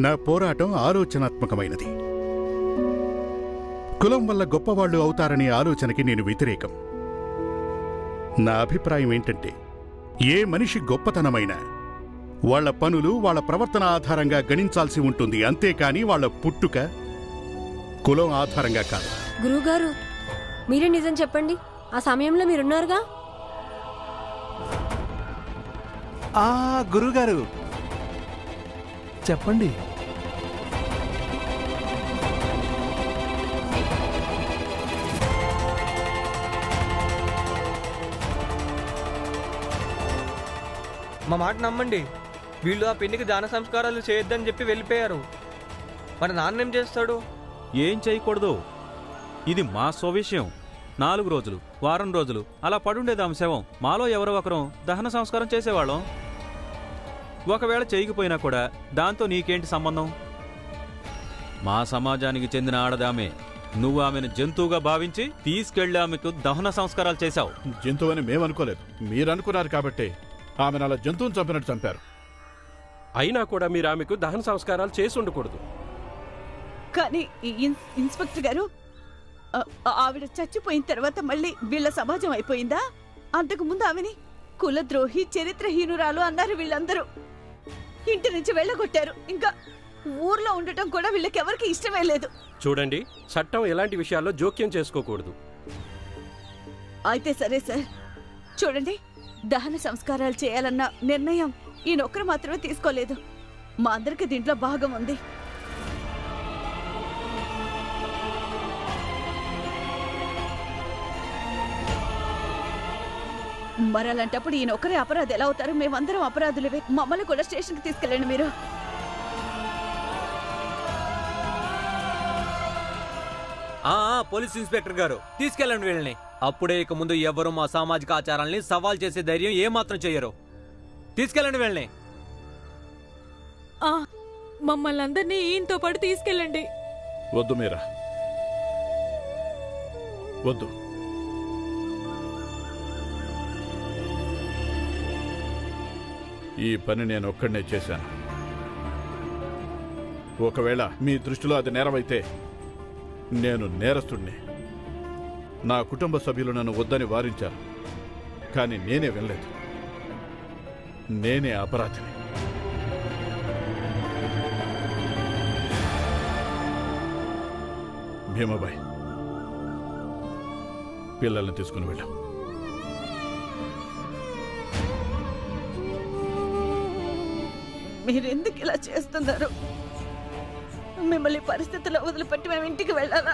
నా పోరాటం ఆలోచనాత్మకమైనది. కులం వల్ల గొప్పవాళ్లు అవుతారనే ఆలోచనకి నేను వ్యతిరేకం. నా అభిప్రాయం ఏంటంటే, ఏ మనిషి గొప్పతనమైనా వాళ్ల పనులు, వాళ్ల ప్రవర్తన ఆధారంగా గణించాల్సి ఉంటుంది, అంతేకాని వాళ్ల పుట్టుక కులం ఆధారంగా కాదు. గురువుగారు, మీరే నిజం చెప్పండి. ఆ సమయంలో మీరున్నారుగా? గురుగారు చెప్పండి. మా మాట నమ్మండి. వీళ్ళు ఆ పెళ్లికి దాన సంస్కారాలు చేయొద్దని చెప్పి వెళ్ళిపోయారు. మరి నాన్నేం చేస్తాడు? ఏం చేయకూడదు. ఇది మా స్వవిషయం. 4 రోజులు, వారం రోజులు అలా పడుండేది ఆమె శవం. మాలో ఎవరో ఒకరం దహన సంస్కారం చేసేవాళ్ళం. ఒకవేళ చేయకపోయినా కూడా దాంతో నీకేంటి సంబంధం? మా సమాజానికి చెందిన ఆడదామే. నువ్వు ఆమెను జంతువుగా భావించి తీసుకెళ్లి ఆమెకు దహన సంస్కారాలు చేశావు. జంతువని మేమనుకోలేదు, మీరనుకున్నారు కాబట్టి ఆమెను అలా జంతువుని చంపినట్టు చంపారు. అయినా కూడా మీరు ఆమెకు దహన సంస్కారాలు చేసి ఉండకూడదు. కానీ ఇన్స్పెక్టర్ గారు, ఆవిడ చచ్చిపోయిన తర్వాత మళ్ళీ వీళ్ళ సమాజం అయిపోయిందా? అంతకుముందు ఆమెని కులద్రోహి, చరిత్రహీనురాలు అన్నారు వీళ్ళందరూ. ఇంటి నుంచి వెళ్ళగొట్టారు. ఇంకా ఊర్లో ఉండటం కూడా వీళ్ళకెవరికి ఇష్టమే లేదు. చూడండి, చట్టం ఎలాంటి విషయాల్లో జోక్యం చేసుకోకూడదు. అయితే సరే సార్, చూడండి, దహన సంస్కారాలు చేయాలన్న నిర్ణయం ఈయనొక్కరు మాత్రమే తీసుకోలేదు. మా అందరికి దీంట్లో భాగం ఉంది. మరి అలాంటప్పుడు ఈయన ఒక్కరే అపరాధి ఎలా అవుతారు? మేమందరం అపరాధులవే. మమ్మల్ని కూడా స్టేషన్కి తీసుకెళ్ళండి మీరు. పోలీస్ ఇన్స్పెక్టర్ గారు, తీసుకెళ్ళండి వీళ్ళని. అప్పుడే ఇక ముందు ఎవరు మా సామాజిక ఆచారాల్ని సవాల్ చేసే ధైర్యం ఏమాత్రం చెయ్యరు. తీసుకెళ్ళండి వీళ్ళని. మమ్మల్ని అందరినీ ఈయనతో పాటు తీసుకెళ్ళండి. వద్దు మీరా, వద్దు. ఈ పని నేను ఒక్కడనే చేశాను. ఒకవేళ మీ దృష్టిలో అది నేరమైతే నేను నేరస్తుడిని. నా కుటుంబ సభ్యులు నన్ను వద్దని వారించారు, కానీ నేనే వెళ్ళలేదు. నేనే అపరాధిని. భీమాబాయ్, పిల్లల్ని తీసుకుని వెళ్ళాం. మీరెందుకు ఇలా చేస్తున్నారు? మిమ్మల్ని పరిస్థితుల్లో వదిలిపెట్టి మేము ఇంటికి వెళ్ళాలా?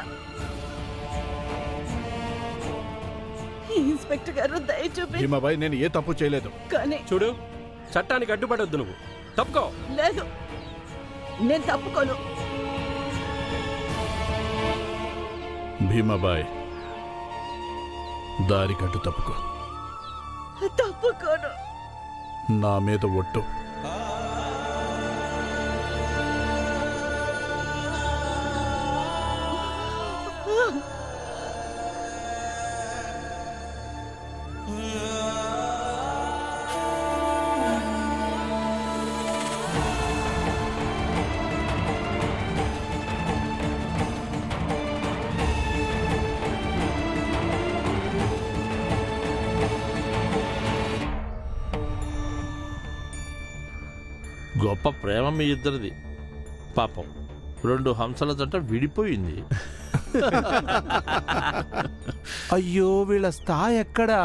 ఇన్స్పెక్టర్ గారు, దయచూపి. భీమాబాయ్, నేను ఏ తప్పు చేయలేదు. కానీ చూడు, చట్టానికి అడ్డుపడొద్దు. నువ్వు తప్పుకో. లేదు, నేను తప్పుకోను. భీమాబాయ్, దారి కట్టు తప్పుకో. తప్పుకోను. నా మీద ఒట్టు. గొప్ప ప్రేమ మీ ఇద్దరిది. పాపం 2 హంసల జంట విడిపోయింది. అయ్యో, వీళ్ళ స్థాయి ఎక్కడా?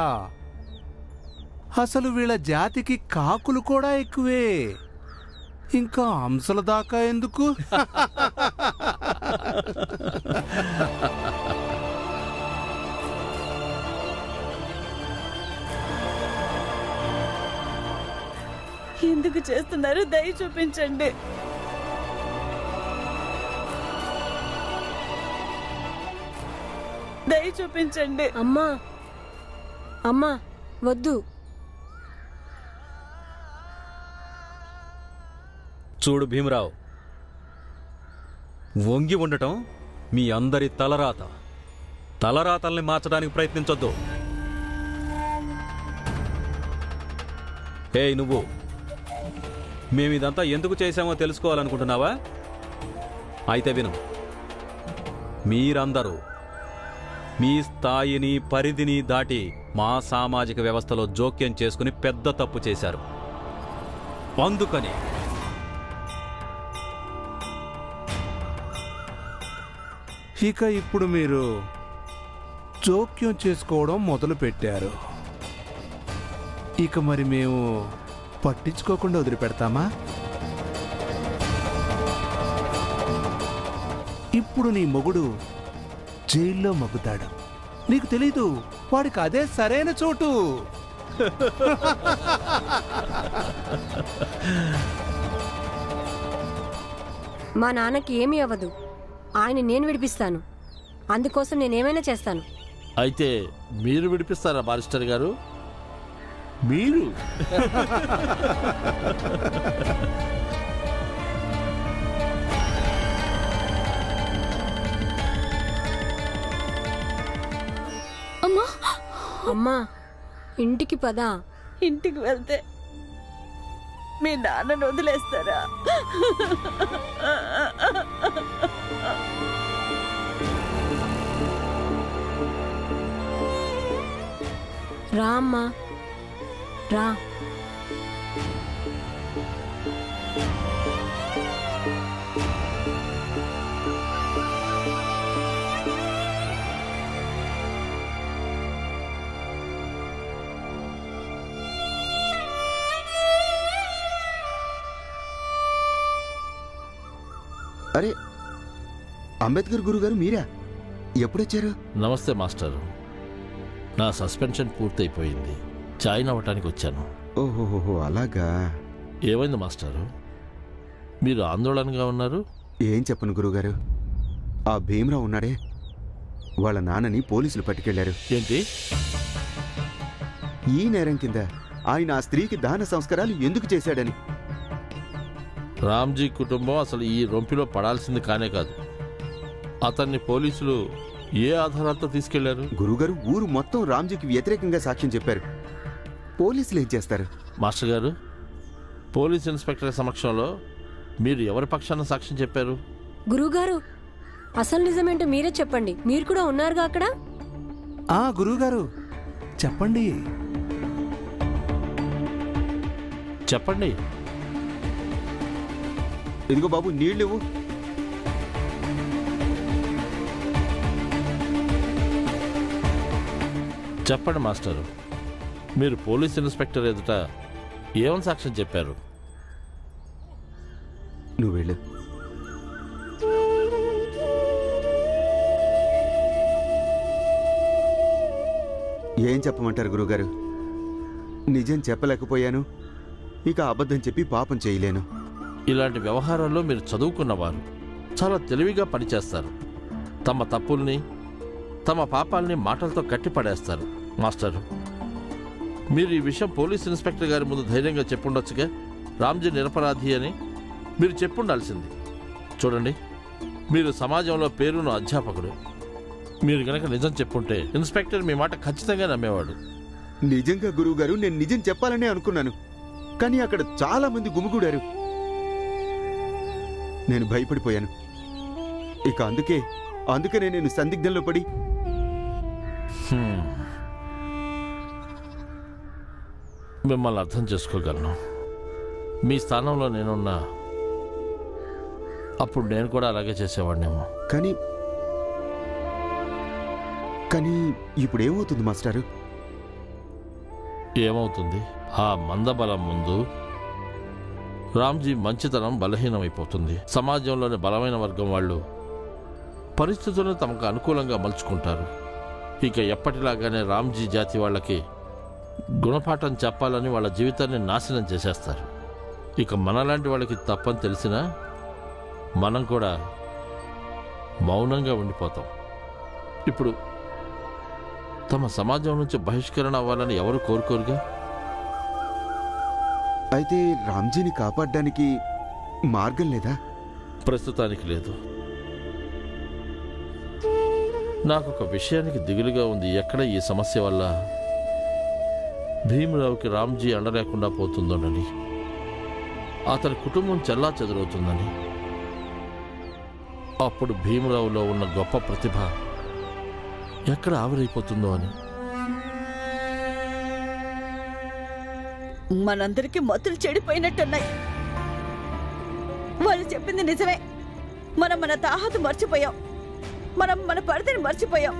అసలు వీళ్ళ జాతికి కాకులు కూడా ఎక్కువే, ఇంకా హంసల దాకా ఎందుకు? ఎందుకు చేస్తున్నారు? దయ చూపించండి. దయ చూపించండి. అమ్మా, అమ్మా, వద్దు. చూడు భీమరావు, వంగి ఉండటం మీ అందరి తలరాత. తలరాతల్ని మార్చడానికి ప్రయత్నించొద్దు. ఏయ్ నువ్వు, మేమిదంతా ఎందుకు చేశామో తెలుసుకోవాలనుకుంటున్నావా? అయితే విను. మీరందరూ మీ స్థాయిని పరిధిని దాటి మా సామాజిక వ్యవస్థలో జోక్యం చేసుకుని పెద్ద తప్పు చేశారు. అందుకని ఇక ఇప్పుడు మీరు జోక్యం చేసుకోవడం మొదలు పెట్టారు. ఇక మరి మేము పట్టించుకోకుండా వదిలిపెడతామా? ఇప్పుడు నీ మొగుడు జైల్లో మగ్గుతాడు. నీకు తెలీదు, వాడికి అదే సరైన చోటు. మా నాన్నకి ఏమీ అవ్వదు. ఆయన నేను విడిపిస్తాను. అందుకోసం నేనేమైనా చేస్తాను. అయితే మీరు విడిపిస్తారా బారిస్టర్ గారు? మీరు అమ్మా అమ్మా, ఇంటికి పదా. ఇంటికి వెళ్తే మీ నాన్నను వదిలేస్తారా? రా అమ్మా, రా. అరే, అంబేద్కర్ గురుగారు మీరా? ఎప్పుడొచ్చారు? నమస్తే మాస్టర్. నా సస్పెన్షన్ పూర్తయిపోయింది. జాయిన్ అవ్వటానికి వచ్చాను. ఓహోహో, అలాగా. ఏమైంది మాస్టారు, మీరు ఆందోళనగా ఉన్నారు? ఏం చెప్పను గురుగారు, ఆ భీమరావు ఉన్నాడే, వాళ్ళ నాన్నని పోలీసులు పట్టుకెళ్లారు. ఏంటి? ఈ నేరం కింద ఆయన ఆ స్త్రీకి దహన సంస్కారాలు ఎందుకు చేశాడని. రామ్జీ కుటుంబం అసలు ఈ రొంపిలో పడాల్సింది కానే కాదు. అతన్ని పోలీసులు ఏ ఆధారాలతో తీసుకెళ్లారు? గురుగారు, ఊరు మొత్తం రామ్జీకి వ్యతిరేకంగా సాక్ష్యం చెప్పారు. పోలీసులు ఏం చేస్తారు? మాస్టర్ గారు, పోలీస్ ఇన్స్పెక్టర్ సమక్షంలో మీరు ఎవరి పక్షాన సాక్ష్యం చెప్పారు? గురువుగారు, అసలు నిజమేంటో మీరే చెప్పండి. మీరు కూడా ఉన్నారుగా అక్కడ. గురువుగారు చెప్పండి. చెప్పండి. ఇదిగో బాబు, నీళ్ళు. చెప్పండి మాస్టరు, మీరు పోలీస్ ఇన్స్పెక్టర్ ఎదుట ఏమని సాక్ష్యం చెప్పారు? నువ్వు వెళ్ళు. ఏం చెప్పమంటారు గురుగారు? నిజం చెప్పలేకపోయాను, ఇక అబద్ధం చెప్పి పాపం చేయలేను. ఇలాంటి వ్యవహారాల్లో మీరు చదువుకున్నవారు, చాలా తెలివిగా పనిచేస్తారు. తమ తప్పుల్ని, తమ పాపాల్ని మాటలతో కట్టిపడేస్తారు. మాస్టరు, మీరు ఈ విషయం పోలీస్ ఇన్స్పెక్టర్ గారి ముందు ధైర్యంగా చెప్పుండొచ్చుగా. రామ్జీ నిరపరాధి అని మీరు చెప్పుండాల్సింది. చూడండి, మీరు సమాజంలో పేరున్న అధ్యాపకుడు. మీరు గనక నిజం చెప్పుంటే ఇన్స్పెక్టర్ మీ మాట ఖచ్చితంగా నమ్మేవాడు. నిజంగా గురువుగారు, నేను నిజం చెప్పాలనే అనుకున్నాను, కానీ అక్కడ చాలా మంది గుమిగూడారు. నేను భయపడిపోయాను. ఇక అందుకనే నేను సందిగ్ధంలో పడి. మిమ్మల్ని అర్థం చేసుకోగలను. మీ స్థానంలో నేనున్నా అప్పుడు నేను కూడా అలాగే చేసేవాడినేమో. కానీ ఇప్పుడు ఏమవుతుంది మాస్టారు? ఏమవుతుంది? ఆ మందబలం ముందు రామ్జీ మంచితనం బలహీనమైపోతుంది. సమాజంలోని బలమైన వర్గం వాళ్ళు పరిస్థితులను తమకు అనుకూలంగా మలుచుకుంటారు. ఇక ఎప్పటిలాగానే రామ్జీ జాతి వాళ్ళకి గుణపాఠం చెప్పాలని వాళ్ళ జీవితాన్ని నాశనం చేసేస్తారు. ఇక మనలాంటి వాళ్ళకి తప్పని తెలిసినా మనం కూడా మౌనంగా ఉండిపోతాం. ఇప్పుడు తమ సమాజం నుంచి బహిష్కరణ అవ్వాలని ఎవరు కోరుకోరుగా. అయితే రామ్జీని కాపాడడానికి మార్గం లేదా? ప్రస్తుతానికి లేదు. నాకు ఒక విషయానికి దిగులుగా ఉంది. ఎక్కడ ఈ సమస్య వల్ల భీమరావుకి రామ్జీ అండలేకుండా పోతుందోనని. అతని కుటుంబం చెల్లా చెదరవుతుందని, అప్పుడు భీమరావులో ఉన్న గొప్ప ప్రతిభ ఎక్కడ ఆవిరైపోతుందో అని. మనందరికీ మతులు చెడిపోయినట్టున్నాయి. వాళ్ళు చెప్పింది నిజమే. మనం మన తాహతు మర్చిపోయాం. మనం మన పరిధిని మర్చిపోయాం.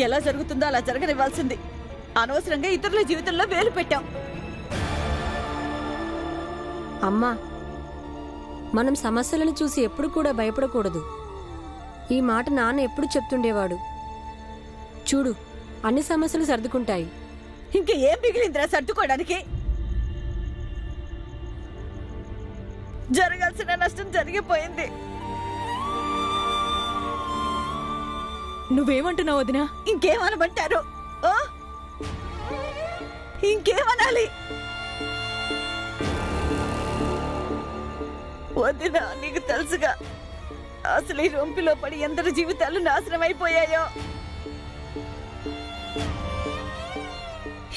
ఎలా జరుగుతుందో అలా జరగనివ్వాల్సింది. అనవసరంగా ఇతరుల జీవితంలో వేలు పెట్టాం. అమ్మా, మనం సమస్యలను చూసి ఎప్పుడు కూడా భయపడకూడదు. ఈ మాట నాన్న ఎప్పుడు చెప్తుండేవాడు. చూడు, అన్ని సమస్యలు సర్దుకుంటాయి. ఇంకా ఏం మిగిలిందిరా సర్దుకోవడానికి? జరగాల్సిన నష్టం జరిగిపోయింది. నువ్వేమంటున్నావు వదినా? ఇంకేమనమంటారు? ఇంకేమనాలి? వదినా, నీకు తెలుసుగా అసలు ఈ రొంపిలో పడి ఎందరి జీవితాలు నాశనం అయిపోయాయో.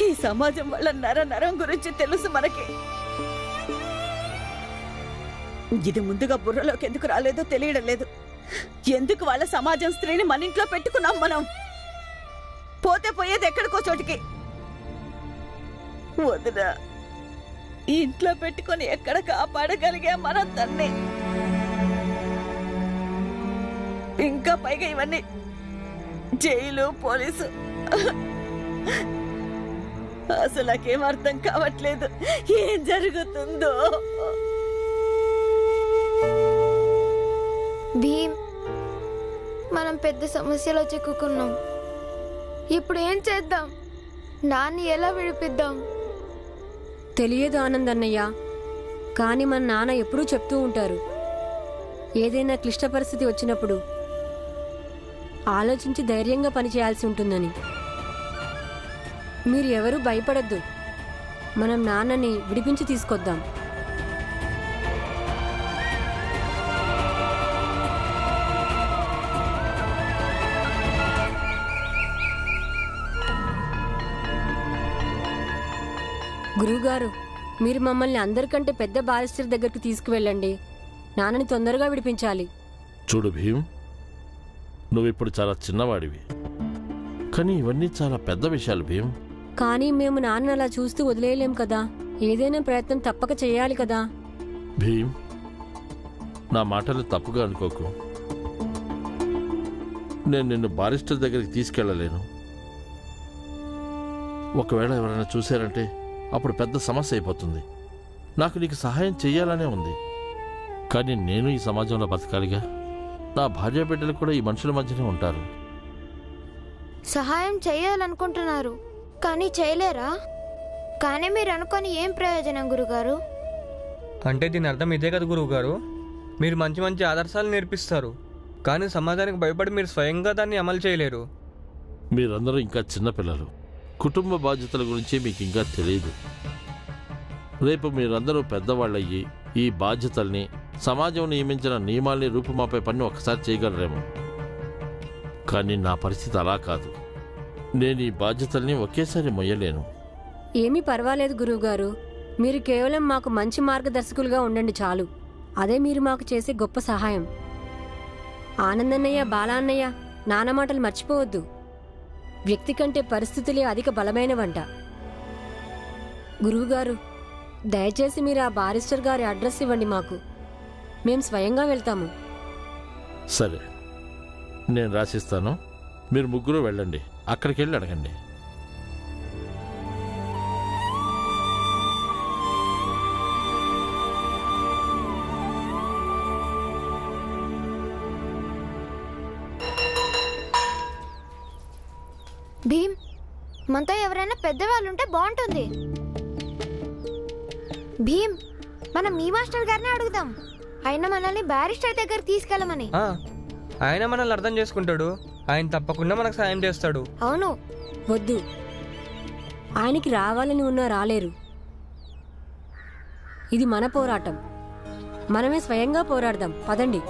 ఈ సమాజం వల్ల నరం గురించి తెలుసు మనకి. ఇది ముందుగా బుర్రలోకి ఎందుకు రాలేదో తెలియడం లేదు. ఎందుకు వాళ్ళ సమాజం స్త్రీని మన ఇంట్లో పెట్టుకున్నాం మనం? పోతే పోయేది ఎక్కడికో చోటికి. వదినా, ఇంట్లో పెట్టుకొని ఎక్కడ కాపాడగలిగా మనం తన్ని? ఇంకా పైగా ఇవన్నీ జైలు, పోలీసు. అసలు నాకేం అర్థం కావట్లేదు ఏం జరుగుతుందో. భీమ్, మనం పెద్ద సమస్యలో చిక్కుకున్నాం. ఇప్పుడు ఏం చేద్దాం? నాన్ని ఎలా విడిపిద్దాం? తెలియదు ఆనంద్ అన్నయ్య, కానీ మన నాన్న ఎప్పుడూ చెప్తూ ఉంటారు, ఏదైనా క్లిష్ట పరిస్థితి వచ్చినప్పుడు ఆలోచించి ధైర్యంగా పనిచేయాల్సి ఉంటుందని. మీరు ఎవరూ భయపడద్దు. మనం నాన్నని విడిపించి తీసుకొద్దాం. గురువుగారు, మీరు మమ్మల్ని అందరికంటే పెద్ద బారిస్టర్ దగ్గరికి తీసుకువెళ్ళండి. నాన్నని తొందరగా విడిపించాలి. చూడు భీమ్, నువ్విప్పుడు చాలా చిన్నవాడివి, కానీ ఇవన్నీ చాలా పెద్ద విషయాలు భీమ్. కానీ మేము నాన్న అలా చూస్తూ వదిలేయలేం కదా. ఏదైనా ప్రయత్నం తప్పక చేయాలి కదా. భీమ్, నా మాటలు తప్పుగా అనుకోకు. నేను నిన్ను బారిస్టర్ దగ్గరికి తీసుకెళ్ళలేను. ఒకవేళ ఎవరైనా చూశారంటే అప్పుడు పెద్ద సమస్య అయిపోతుంది. నాకు నీకు సహాయం చెయ్యాలనే ఉంది, కానీ నేను ఈ సమాజంలో బతకాలిగా. నా భార్య బిడ్డలు కూడా ఈ మనుషుల మధ్యనే ఉంటారు. సహాయం చేయాలనుకుంటున్నారు, కానీ చేయలేరా? కానీ మీరు అనుకొని ఏం ప్రయోజనం గురుగారు? అంటే దీని అర్థం ఇదే కదా గురువుగారు, మీరు మంచి మంచి ఆదర్శాలు నేర్పిస్తారు, కానీ సమాజానికి భయపడి మీరు స్వయంగా దాన్ని అమలు చేయలేరు. మీరందరూ ఇంకా చిన్నపిల్లలు. కుటుంబ బాధ్యతల గురించి మీకు ఇంకా తెలియదు. రేపు మీరందరూ పెద్దవాళ్ళయ్యి ఈ బాధ్యతల్ని, సమాజం నియమించిన నియమాల్ని రూపుమాపే పని ఒకసారి చేయగలరేమో. కానీ నా పరిస్థితి అలా కాదు. నేను ఈ బాధ్యతల్ని ఒకేసారి మొయ్యలేను. ఏమీ పర్వాలేదు గురువుగారు, మీరు కేవలం మాకు మంచి మార్గదర్శకులుగా ఉండండి చాలు. అదే మీరు మాకు చేసే గొప్ప సహాయం. ఆనందన్నయ్య, బాలాన్నయ్య, నాన్న మాటలు మర్చిపోవద్దు. వ్యక్తి కంటే పరిస్థితులే అధిక బలమైనవంట. గురువుగారు, దయచేసి మీరు ఆ బారిస్టర్ గారి అడ్రస్ ఇవ్వండి మాకు. మేం స్వయంగా వెళ్తాము. సరే, నేను రాసిస్తాను. మీరు ముగ్గురు వెళ్ళండి, అక్కడికి వెళ్ళి అడగండి. భీమ్, మనతో ఎవరైనా పెద్దవాళ్ళుంటే బాగుంటుంది. భీమ్, మనం మీ మాస్టర్ గారిని అడుగుదాం. ఆయన మనల్ని బ్యారిస్టర్ దగ్గర తీసుకెళ్ళమని. ఆయన మనల్ని అర్థం చేసుకుంటాడు. ఆయన తప్పకుండా మనకు సాయం చేస్తాడు. అవును. వద్దు, ఆయనకి రావాలని ఉన్నా రాలేరు. ఇది మన పోరాటం. మనమే స్వయంగా పోరాడదాం. పదండి.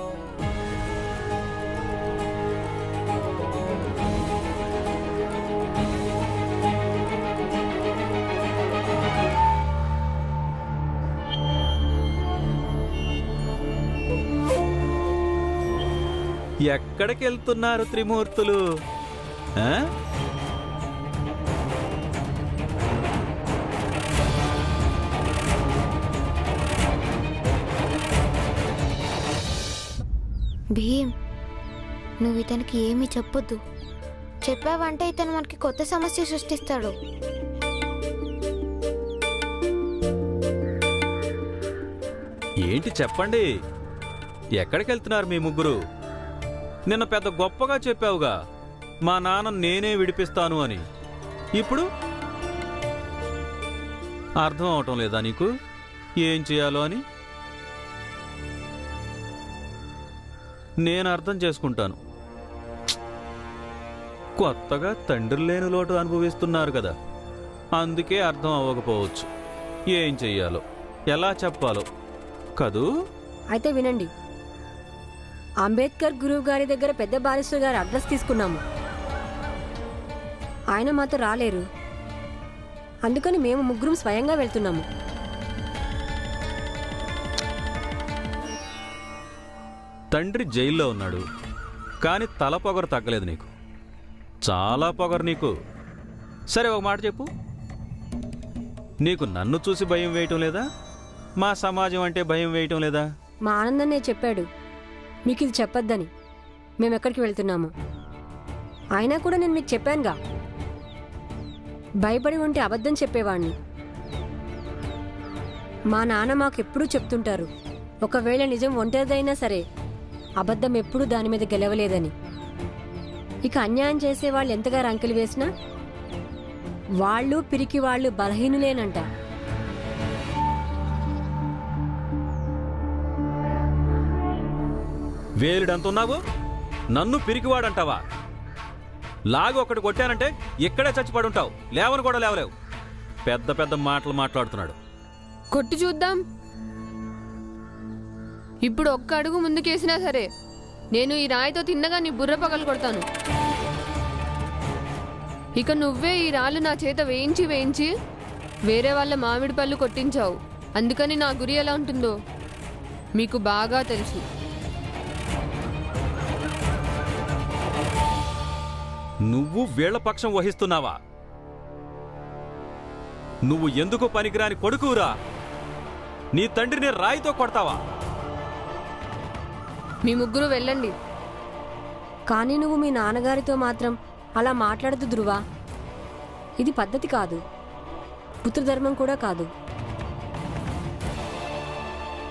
ఎక్కడికి వెళ్తున్నారు త్రిమూర్తులు? ఆ? భీమ్, నువ్వు ఇతనికి ఏమీ చెప్పొద్దు. చెప్పావంటే ఇతను మనకి కొత్త సమస్య సృష్టిస్తాడు. ఏంటి చెప్పండి, ఎక్కడికి వెళ్తున్నారు మీ ముగ్గురు? నిన్న పెద్ద గొప్పగా చెప్పావుగా మా నాన్న నేనే విడిపిస్తాను అని. ఇప్పుడు అర్థం అవటం లేదా నీకు ఏం చేయాలో అని? నేను అర్థం చేసుకుంటాను. కొత్తగా తండ్రి లేని లోటు అనుభవిస్తున్నారు కదా, అందుకే అర్థం అవ్వకపోవచ్చు ఏం చెయ్యాలో, ఎలా చెప్పాలో కదూ. అయితే వినండి, అంబేద్కర్ గురువు గారి దగ్గర పెద్ద బారిస్టర్ గారి అడ్రస్ తీసుకున్నాము. ఆయన మాతో రాలేరు, అందుకని మేము ముగ్గురం స్వయంగా వెళ్తున్నాము. తండ్రి జైల్లో ఉన్నాడు, కానీ తల పొగరు తగ్గలేదు నీకు. చాలా పొగరు నీకు. సరే ఒక మాట చెప్పు, నీకు నన్ను చూసి భయం వేయటం లేదా? మా సమాజం అంటే భయం వేయటం లేదా? మా ఆనందన్నే చెప్పాడు మీకు ఇది చెప్పొద్దని, మేము ఎక్కడికి వెళ్తున్నాము. అయినా కూడా నేను మీకు చెప్పానుగా, భయపడి ఉంటే అబద్ధం చెప్పేవాణ్ణి. మా నాన్న మాకు ఎప్పుడూ చెప్తుంటారు, ఒకవేళ నిజం ఒంటరిదైనా సరే అబద్ధం ఎప్పుడూ దాని మీద గెలవలేదని. ఇక అన్యాయం చేసే వాళ్ళు ఎంతగా రంకెలు వేసినా వాళ్ళు పిరికి వాళ్ళు బలహీనులేనంట. వేలుడంతున్నావు, నన్ను పిరికివాడంటావా? లాగి ఒకటి కొట్టానంటే ఇక్కడే చచ్చిపడుంటావు, లేవని కూడా లేవలేవు. పెద్ద పెద్ద మాటలు మాట్లాడుతున్నాడు. కొట్టు చూద్దాం. ఇప్పుడు ఒక్క అడుగు ముందుకేసినా సరే నేను ఈ రాయితో తిన్నగా నీ బుర్ర పగలు కొడతాను. ఇక నువ్వే ఈ రాళ్ళు నా చేత వేయించి వేయించి వేరే వాళ్ళ మామిడి పళ్ళు కొట్టించావు. అందుకని నా గురి ఎలా ఉంటుందో మీకు బాగా తెలుసు. నువ్వు వీళ్ల పక్షం వహిస్తున్నావా? నువ్వు ఎందుకు పనికిరాని కొడుకురా? నీ తండ్రిని రాయితో కొడతావా? మీ ముగ్గురు వెళ్ళండి. కానీ నువ్వు మీ నాన్నగారితో మాత్రం అలా మాట్లాడదు ధృవా. ఇది పద్ధతి కాదు, పుత్రధర్మం కూడా కాదు.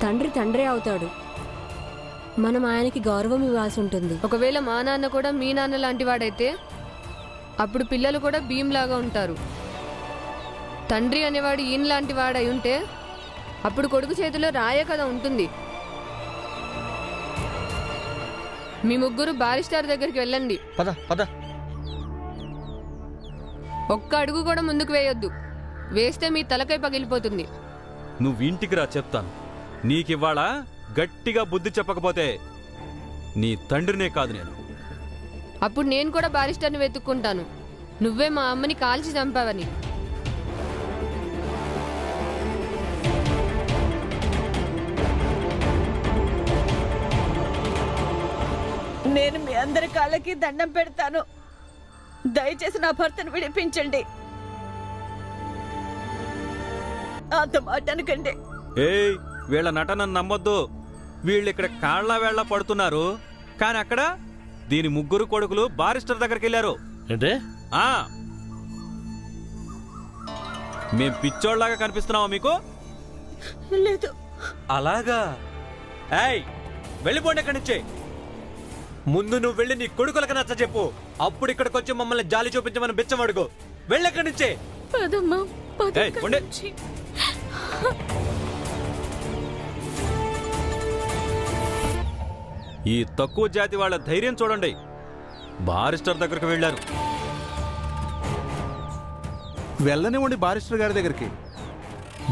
తండ్రి తండ్రే అవుతాడు, మనం ఆయనకి గౌరవం ఇవ్వాల్సి ఉంటుంది. ఒకవేళ మా నాన్న కూడా మీ నాన్న లాంటి వాడైతే అప్పుడు పిల్లలు కూడా భీమ్ లాగా ఉంటారు. తండ్రి అనేవాడు ఈయన లాంటి వాడై ఉంటే అప్పుడు కొడుకు చేతిలో రాయే కదా ఉంటుంది. మీ ముగ్గురు బారిస్టార్ దగ్గరికి వెళ్ళండి. పద పద. ఒక్క అడుగు కూడా ముందుకు వేయొద్దు, వేస్తే మీ తలకై పగిలిపోతుంది. నువ్వు ఇంటికి రా, చెప్తాను. నీకివ్వాళ గట్టిగా బుద్ధి చెప్పకపోతే నీ తండ్రినే కాదు నేను. అప్పుడు నేను కూడా బారిస్టర్ని వెతుక్కుంటాను, నువ్వే మా అమ్మని కాల్చి చంపావని. నేను మీ అందరి కాళ్ళకి దండం పెడతాను, దయచేసి నా భర్తను విడిపించండి. అంత మాట అనకండి. ఏయ్, వీళ్ళ నటనను నమ్మొద్దు. వీళ్ళిక్కడ కాళ్ళ వేళ్ల పడుతున్నారు, కానీ అక్కడ దీని ముగ్గురు కొడుకులు బారిస్టర్ దగ్గరికి వెళ్ళారు. ఏంటే? మేం పిచ్చోళ్లాగా కనిపిస్తున్నావా మీకు? లేదు. అలాగా? ఏయ్, వెళ్ళిపోండి ఎక్కడి నుంచి. ముందు నువ్వు వెళ్ళి నీ కొడుకులకు నచ్చ చెప్పు, అప్పుడు ఇక్కడికి వచ్చి మమ్మల్ని జాలి చూపించమని బిచ్చం అడుగు. వెళ్ళెక్కడి నుంచే. ఈ తక్కువ జాతి వాళ్ళ ధైర్యం చూడండి, బారిస్టర్ దగ్గరకు వెళ్ళారు. వెళ్ళనివ్వండి బారిస్టర్ గారి దగ్గరికి.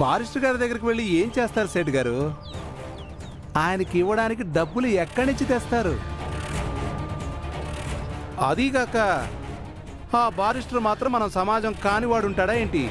బారిస్టర్ గారి దగ్గరికి వెళ్ళి ఏం చేస్తారు సేట్ గారు? ఆయనకి ఇవ్వడానికి డబ్బులు ఎక్కడి నుంచి తెస్తారు? అదీగాక ఆ బారిస్టర్ మాత్రం మనం సమాజం కానివాడు ఉంటాడా ఏంటి?